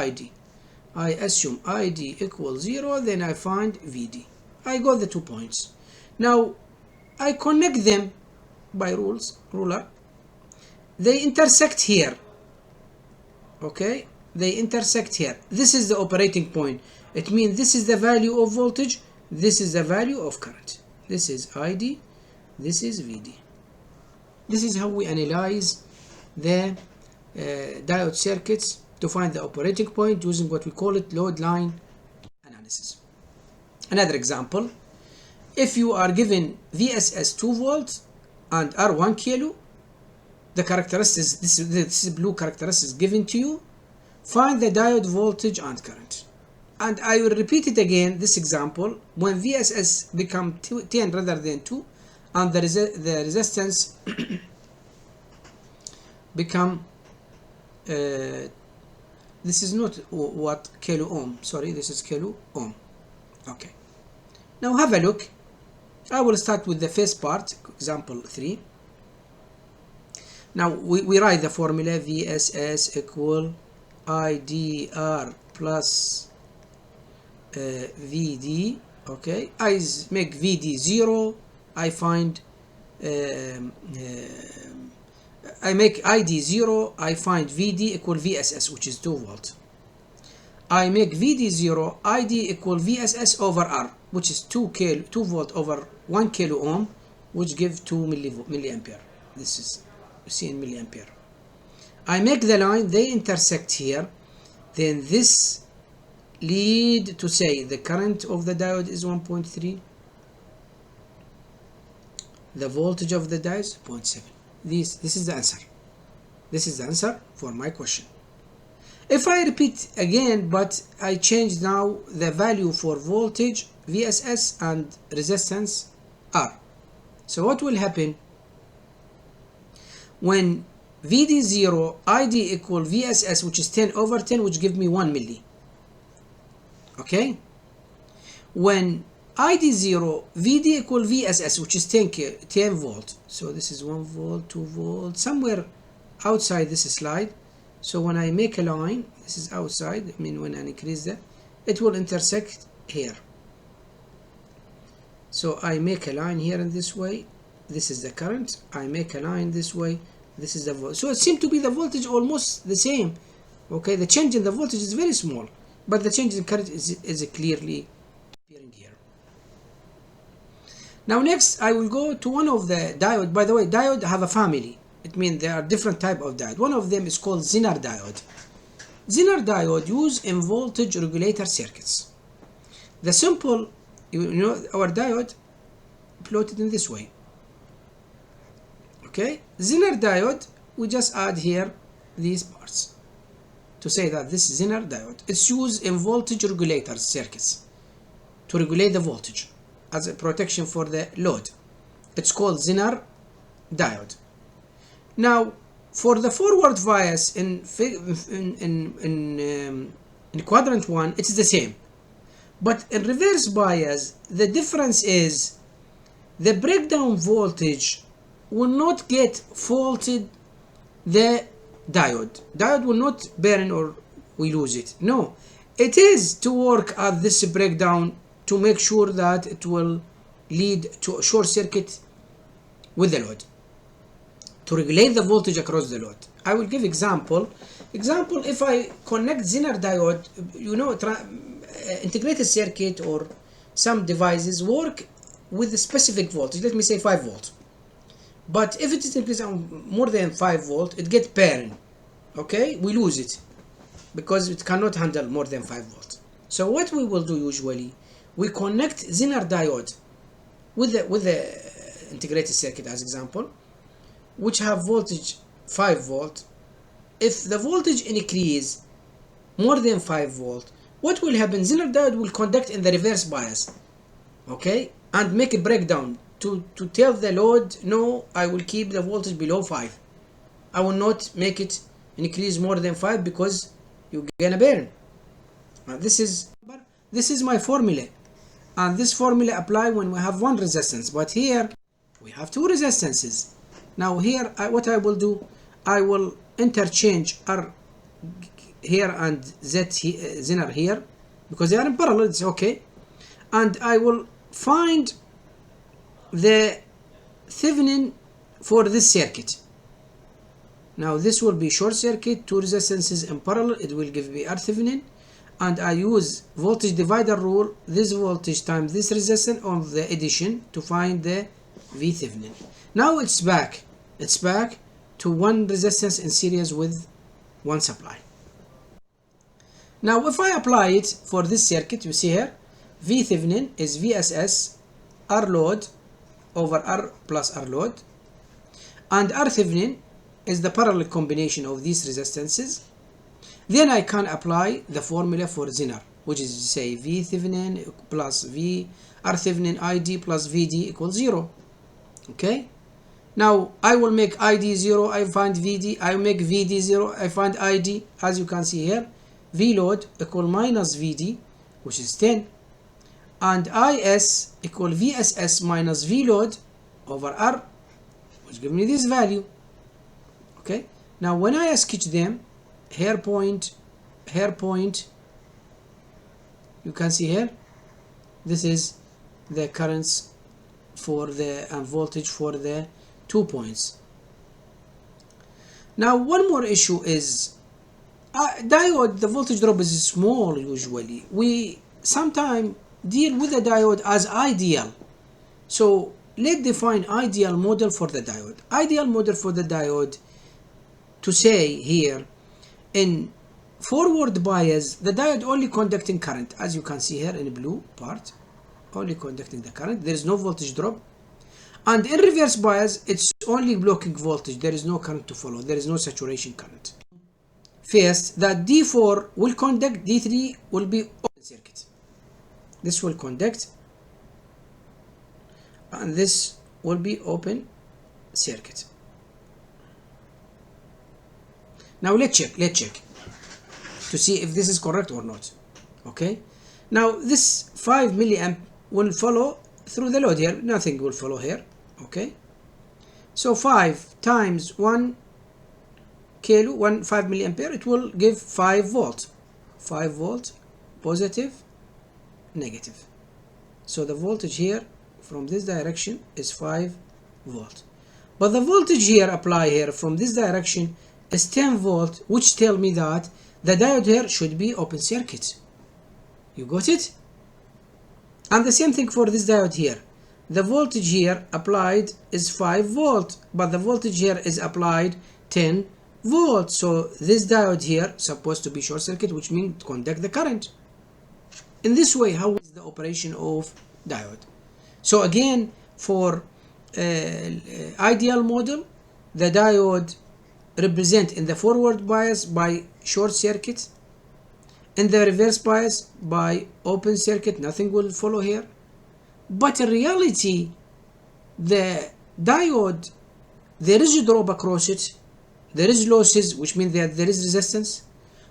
ID. I assume ID equals 0, then I find VD. I got the 2 points. Now I connect them by ruler. They intersect here. Okay, they intersect here. This is the operating point. It means this is the value of voltage, this is the value of current. This is ID, this is VD. This is how we analyze the diode circuits to find the operating point using what we call it load line analysis. Another example, if you are given VSS 2 volts and R 1 kilo, the characteristics, this blue characteristics given to you, find the diode voltage and current. And I will repeat it again, this example, when VSS become 10 rather than 2 and the resistance become this is not what kilo ohm, sorry, this is kilo ohm. Okay, now have a look. I will start with the first part, example 3. Now we write the formula VSS equal IDR plus VD. Okay, I make VD 0, I find I make ID 0, I find VD equal VSS, which is 2 volt. I make VD 0, ID equal VSS over R, which is 2 volt over 1 kilo ohm, which give 2 milliampere. This is, you see, in milliampere. I make the line, they intersect here, then this lead to say the current of the diode is 1.3, the voltage of the diode is 0.7. This is the answer. This is the answer for my question. If I repeat again, but I change now the value for voltage VSS and resistance R. So what will happen? When VD 0, ID equal VSS, which is 10 over 10, which give me 1 milli. Okay? When ID 0, VD equal VSS, which is 10 volt. So this is 1 volt, 2 volt, somewhere outside this slide. So when I make a line, this is outside, I mean when I increase that, it will intersect here. So I make a line here in this way, this is the current, I make a line this way, this is the voltage. So it seems to be the voltage almost the same. Okay, the change in the voltage is very small, but the change in current is clearly appearing here. Now next I will go to one of the diode. By the way, diode have a family. It means there are different type of diode. One of them is called Zener diode. Zener diode use in voltage regulator circuits. The simple, you know, our diode plotted in this way. Okay, Zener diode, we just add here these parts to say that this is Zener diode. It's used in voltage regulator circuits to regulate the voltage as a protection for the load. It's called Zener diode. Now, for the forward bias in quadrant 1, it's the same. But in reverse bias, the difference is the breakdown voltage will not get faulted the diode. Diode will not burn or we lose it. No, it is to work at this breakdown to make sure that it will lead to a short circuit with the load, to regulate the voltage across the load. I will give example. Example, if I connect Zener diode, you know, integrated circuit or some devices work with a specific voltage, let me say 5 volt. But if it is increased more than 5 volt, it gets burned. Okay, we lose it because it cannot handle more than 5 volt. So what we will do usually, we connect Zener diode with the integrated circuit as example, which have voltage 5 volt. If the voltage increase more than 5 volt, what will happen? Zener diode will conduct in the reverse bias, okay, and make a breakdown to tell the load, no, I will keep the voltage below 5. I will not make it increase more than 5 because you're gonna burn. Now this is my formula, and this formula apply when we have one resistance, but here we have 2 resistances. Now here what I will do, I will interchange R here and Zener here, because they are in parallel, it's okay. And I will find the Thevenin for this circuit. Now this will be short circuit, two resistances in parallel, it will give me R Thevenin, and I use voltage divider rule, this voltage times this resistance on the addition to find the V Thevenin. Now it's back to one resistance in series with one supply. Now if I apply it for this circuit, you see here, V Thevenin is VSS R load over R plus R load, and R Thevenin is the parallel combination of these resistances. Then I can apply the formula for Zener, which is say V Thevenin plus V R Thevenin ID plus VD equals 0. Okay? Now I will make ID 0, I find VD, I make VD 0, I find ID. As you can see here, V load equal minus VD, which is 10, and IS equal VSS minus V load over R, which gives me this value. Okay, now when I sketch them, hair point, you can see here, this is the currents for the and voltage for the 2 points. Now one more issue is diode, the voltage drop is small usually. We sometimes deal with the diode as ideal. So let's define ideal model for the diode. Ideal model for the diode, to say here, in forward bias, the diode only conducting current, as you can see here in the blue part, only conducting the current, there is no voltage drop. And in reverse bias, it's only blocking voltage, there is no current to follow, there is no saturation current. First, that D4 will conduct, D3 will be open circuit. This will conduct, and this will be open circuit. Now let's check to see if this is correct or not. Okay, now this 5 milliamp will follow through the load here, nothing will follow here. Okay, so 5 times 1 kilo, 5 milliampere, it will give 5 volt, 5 volt, positive, negative. So the voltage here from this direction is 5 volt, but the voltage here apply here from this direction is 10 volt, which tell me that the diode here should be open circuit. You got it? And the same thing for this diode here. The voltage here applied is 5 volt, but the voltage here is applied 10 volt. So this diode here supposed to be short circuit, which means conduct the current. In this way, how is the operation of diode? So again, for ideal model, the diode represent in the forward bias by short circuit, in the reverse bias by open circuit, nothing will follow here. But in reality, the diode, there is a drop across it, there is losses, which means that there is resistance,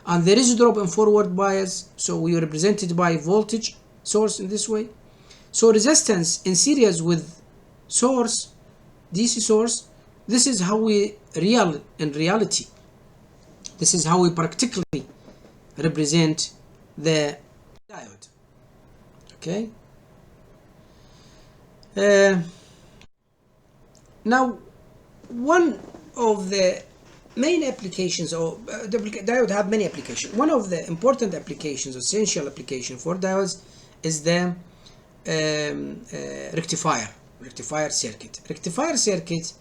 and there is a drop in forward bias, so we represent it by voltage source in this way. So resistance in series with source, DC source, this is how we in reality, this is how we practically represent the diode. Okay. Now, one of the main applications, or the diode have many applications. One of the important applications, essential application for diodes, is the rectifier circuit. Rectifier circuit,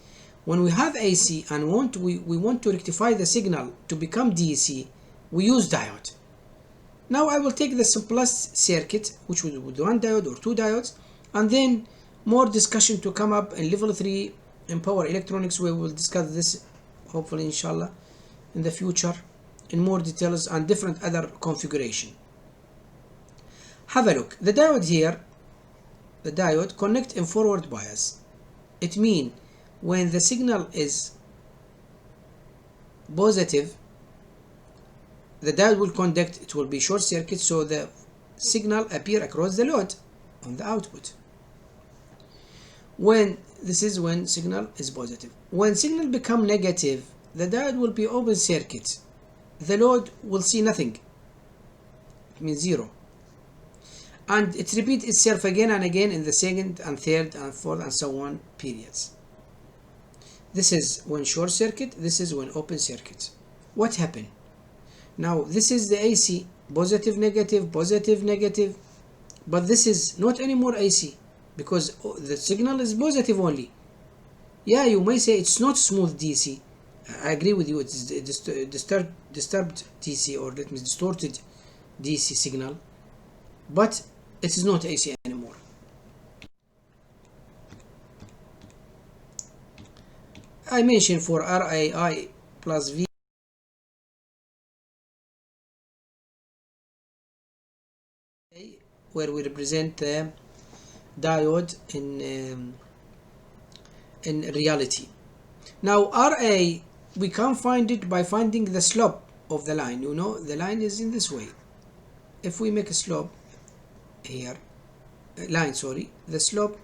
when we have AC and we want to rectify the signal to become DC, we use diode. Now I will take the simplest circuit, which would be one diode or two diodes, and then more discussion to come up in level 3 in power electronics, where we will discuss this hopefully inshallah in the future in more details and different other configuration. Have a look. The diode here, the diode connect in forward bias. It means when the signal is positive, the diode will conduct, it will be short circuit, so the signal appear across the load on the output. This is when signal is positive. When signal become negative, the diode will be open circuit. the load will see nothing. It means zero. And it repeats itself again and again in the second and third and fourth and so on periods. This is when short circuit, this is when open circuit. What happened? Now this is the AC, positive, negative, but this is not anymore AC because the signal is positive only. Yeah, you may say it's not smooth DC. I agree with you, it's disturbed DC, or let me distorted DC signal, but it is not AC anymore. I mentioned for RAI plus V where we represent the diode in reality. Now RA, we can find it by finding the slope of the line. You know, the line is in this way. If we make a slope here, the slope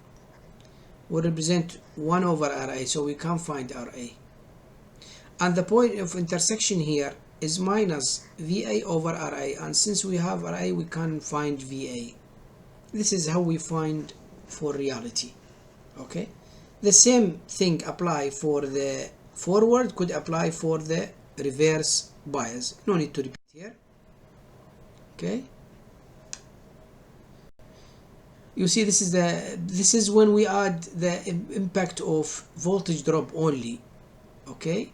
will represent 1 over RA, so we can find RA. And the point of intersection here is minus VA over RA, and since we have RA, we can find VA. This is how we find for reality. Okay, the same thing apply for the forward, could apply for the reverse bias. No need to repeat here. Okay, you see this is when we add the impact of voltage drop only. Okay,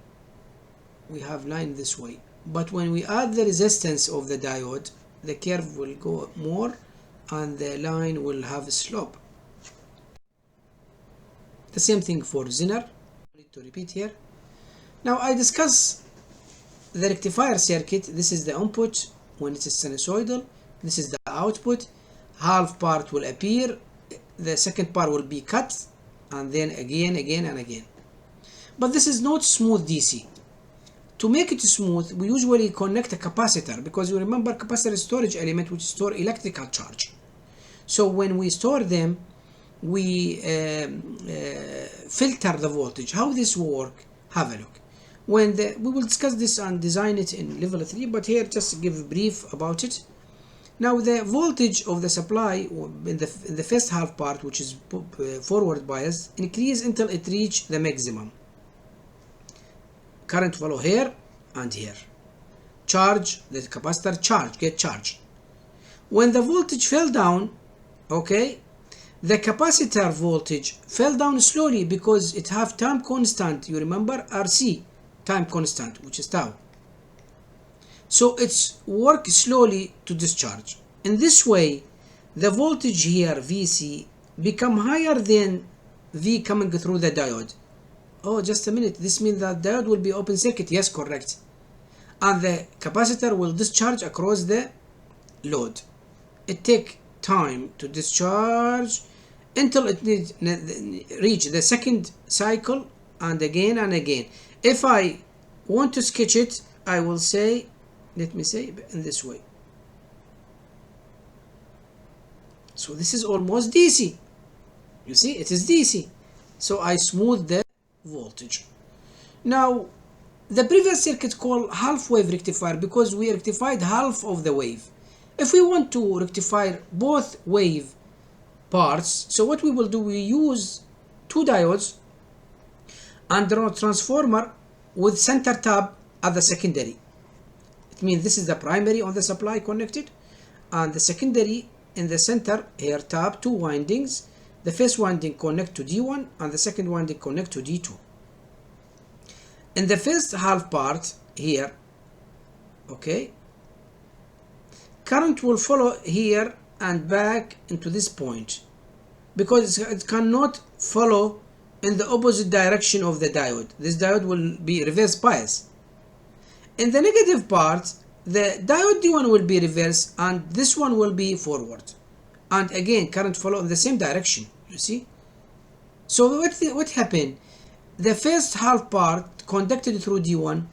we have line this way, but when we add the resistance of the diode, the curve will go more and the line will have a slope. The same thing for Zener. I need to repeat here. Now I discuss the rectifier circuit. This is the input when it is sinusoidal. This is the output. Half part will appear, the second part will be cut, and then again and again. But this is not smooth DC. To make it smooth, we usually connect a capacitor, because you remember capacitor is storage element which store electrical charge. So when we store them, we filter the voltage. How this work? Have a look. We will discuss this and design it in level 3, but here just give a brief about it. Now the voltage of the supply in the first half part, which is forward bias, increase until it reach the maximum. Current follow here and here. Charge, the capacitor get charged. When the voltage fell down, okay, the capacitor voltage fell down slowly because it have time constant. You remember RC, time constant, which is tau. So it's work slowly to discharge. In this way, the voltage here, VC, become higher than V coming through the diode. Oh, just a minute. This means that diode will be open circuit. Yes, correct. And the capacitor will discharge across the load. It take time to discharge until it reach the second cycle, and again and again. If I want to sketch it, I will say, let me say in this way. So this is almost DC. You see, it is DC. So I smooth the voltage. Now, the previous circuit called half wave rectifier, because we rectified half of the wave. If we want to rectify both wave parts, so what we will do, we use two diodes and a transformer with center tab at the secondary. It means this is the primary on the supply connected, and the secondary in the center here tab, two windings. The first winding connect to D1 and the second winding connect to D2. In the first half part here, okay, current will follow here and back into this point, because it cannot follow in the opposite direction of the diode. This diode will be reverse bias. In the negative part, the diode D1 will be reverse and this one will be forward. And again, current follow in the same direction, you see. So what happened? The first half part conducted through D1.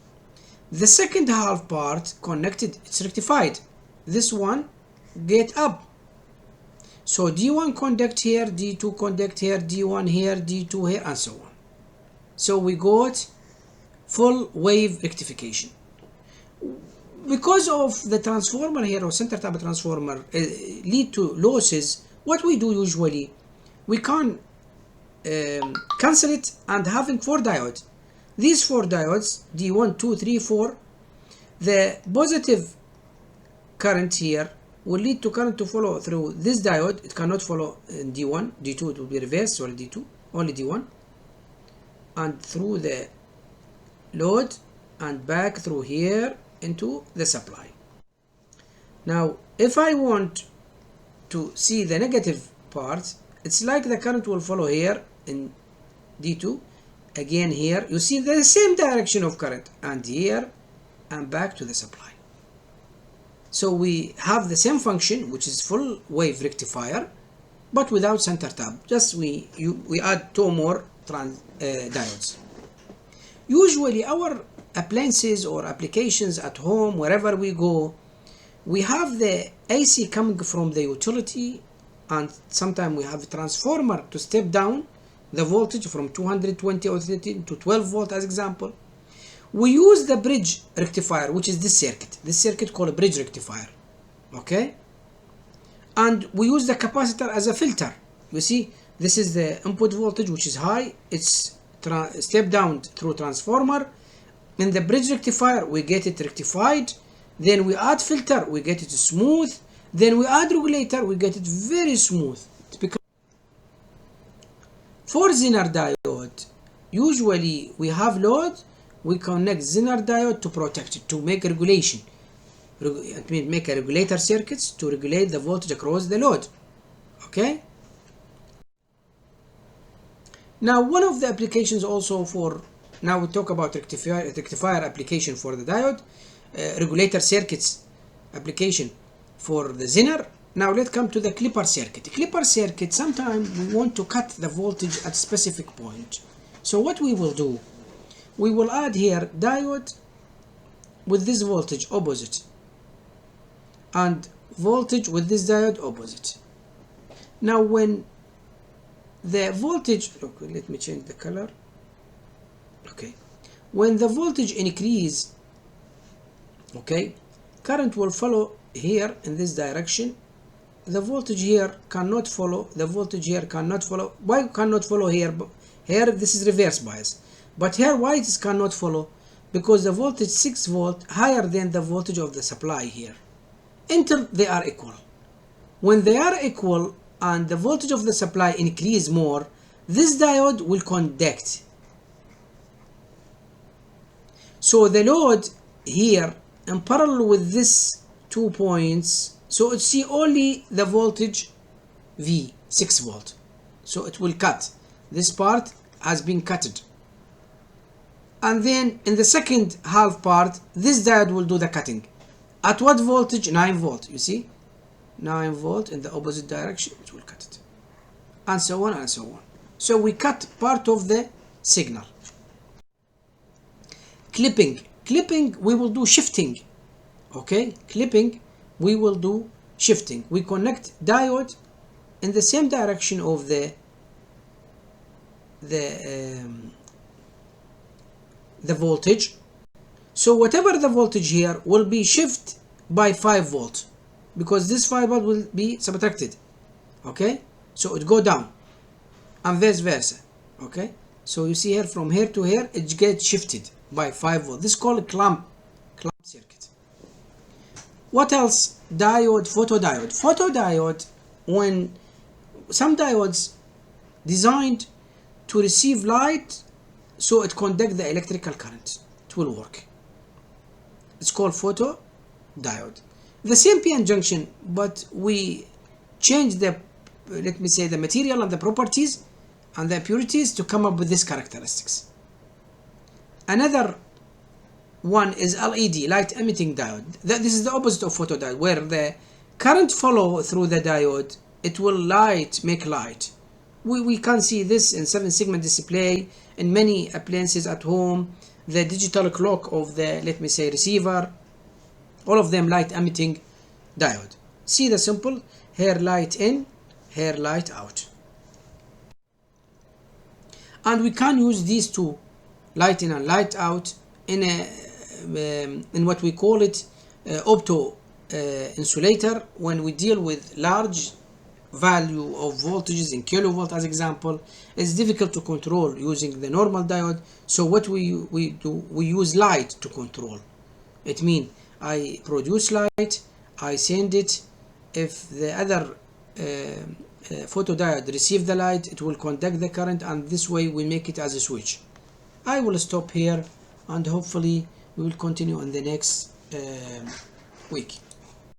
The second half part connected, it's rectified. This one get up. So D1 conduct here, D2 conduct here, D1 here, D2 here, and so on. So we got full wave rectification. because of the transformer here, or center tap transformer, lead to losses, what we do usually, we can cancel it and having 4 diodes. These 4 diodes, D1, 2, 3, 4, the positive current here will lead to current to follow through this diode. It cannot follow in D1, D2 it will be reversed, or D2, only D1, and through the load and back through here into the supply. Now if I want to see the negative part, it's like the current will follow here in D2, again here, you see the same direction of current, and here and back to the supply. So we have the same function, which is full wave rectifier, but without center tap. Just we add 2 more diodes. Usually our appliances or applications at home, wherever we go, we have the AC coming from the utility, and sometimes we have a transformer to step down the voltage from 220 or 30 to 12 volt as example. We use the bridge rectifier, which is this circuit called a bridge rectifier, okay? And we use the capacitor as a filter. You see, this is the input voltage, which is high, it's step down through transformer. In the bridge rectifier we get it rectified, then we add filter, we get it smooth, then we add regulator, we get it very smooth. For Zener diode, usually we have load, we connect Zener diode to protect it, to make regulation. It means make a regulator circuits to regulate the voltage across the load, okay? Now one of the applications also for, now we talk about rectifier application for the diode, regulator circuits application for the Zener. Now let's come to the clipper circuit. Clipper circuit, sometimes we want to cut the voltage at a specific point. So what we will do, we will add here diode with this voltage opposite, and voltage with this diode opposite. Now when the voltage, look, let me change the color. Okay, when the voltage increase, okay, current will follow here in this direction. The voltage here cannot follow, the voltage here cannot follow. Why cannot follow here? Here this is reverse bias, but here why it cannot follow? Because the voltage 6 volt higher than the voltage of the supply here, until they are equal. When they are equal and the voltage of the supply increase more, this diode will conduct. So the load here in parallel with this 2 points, so it see only the voltage V, 6 volt. So it will cut. This part has been cutted. And then in the second half part, this diode will do the cutting. At what voltage? 9 volt, you see? 9 volt in the opposite direction, it will cut it. And so on and so on. So we cut part of the signal. Clipping. Clipping, we will do shifting. Okay? Clipping, we will do shifting. We connect diode in the same direction of the voltage. So whatever the voltage here will be shift by 5 volt, because this 5 volt will be subtracted. Okay? So it go down and vice versa. Okay? So you see here from here to here it gets shifted by 5 volt. This is called clamp circuit. What else? Diode, photodiode. Photodiode, when some diodes designed to receive light so it conduct the electrical current, it will work. It's called photodiode. The same PN junction, but we change the, let me say, the material and the properties and the impurities to come up with these characteristics. Another one is LED, light emitting diode. This is the opposite of photodiode, where the current follow through the diode, it will make light. We can see this in 7-segment display in many appliances at home, the digital clock of the, let me say, receiver, all of them light emitting diode. See the simple, here light in, here light out. And we can use these two, light in and light out, in what we call it opto insulator, when we deal with large value of voltages in kilovolt as example, it's difficult to control using the normal diode. So what we do, we use light to control. It means I produce light, I send it. If the other photodiode receive the light, it will conduct the current, and this way we make it as a switch. I will stop here, and hopefully we will continue in the next week.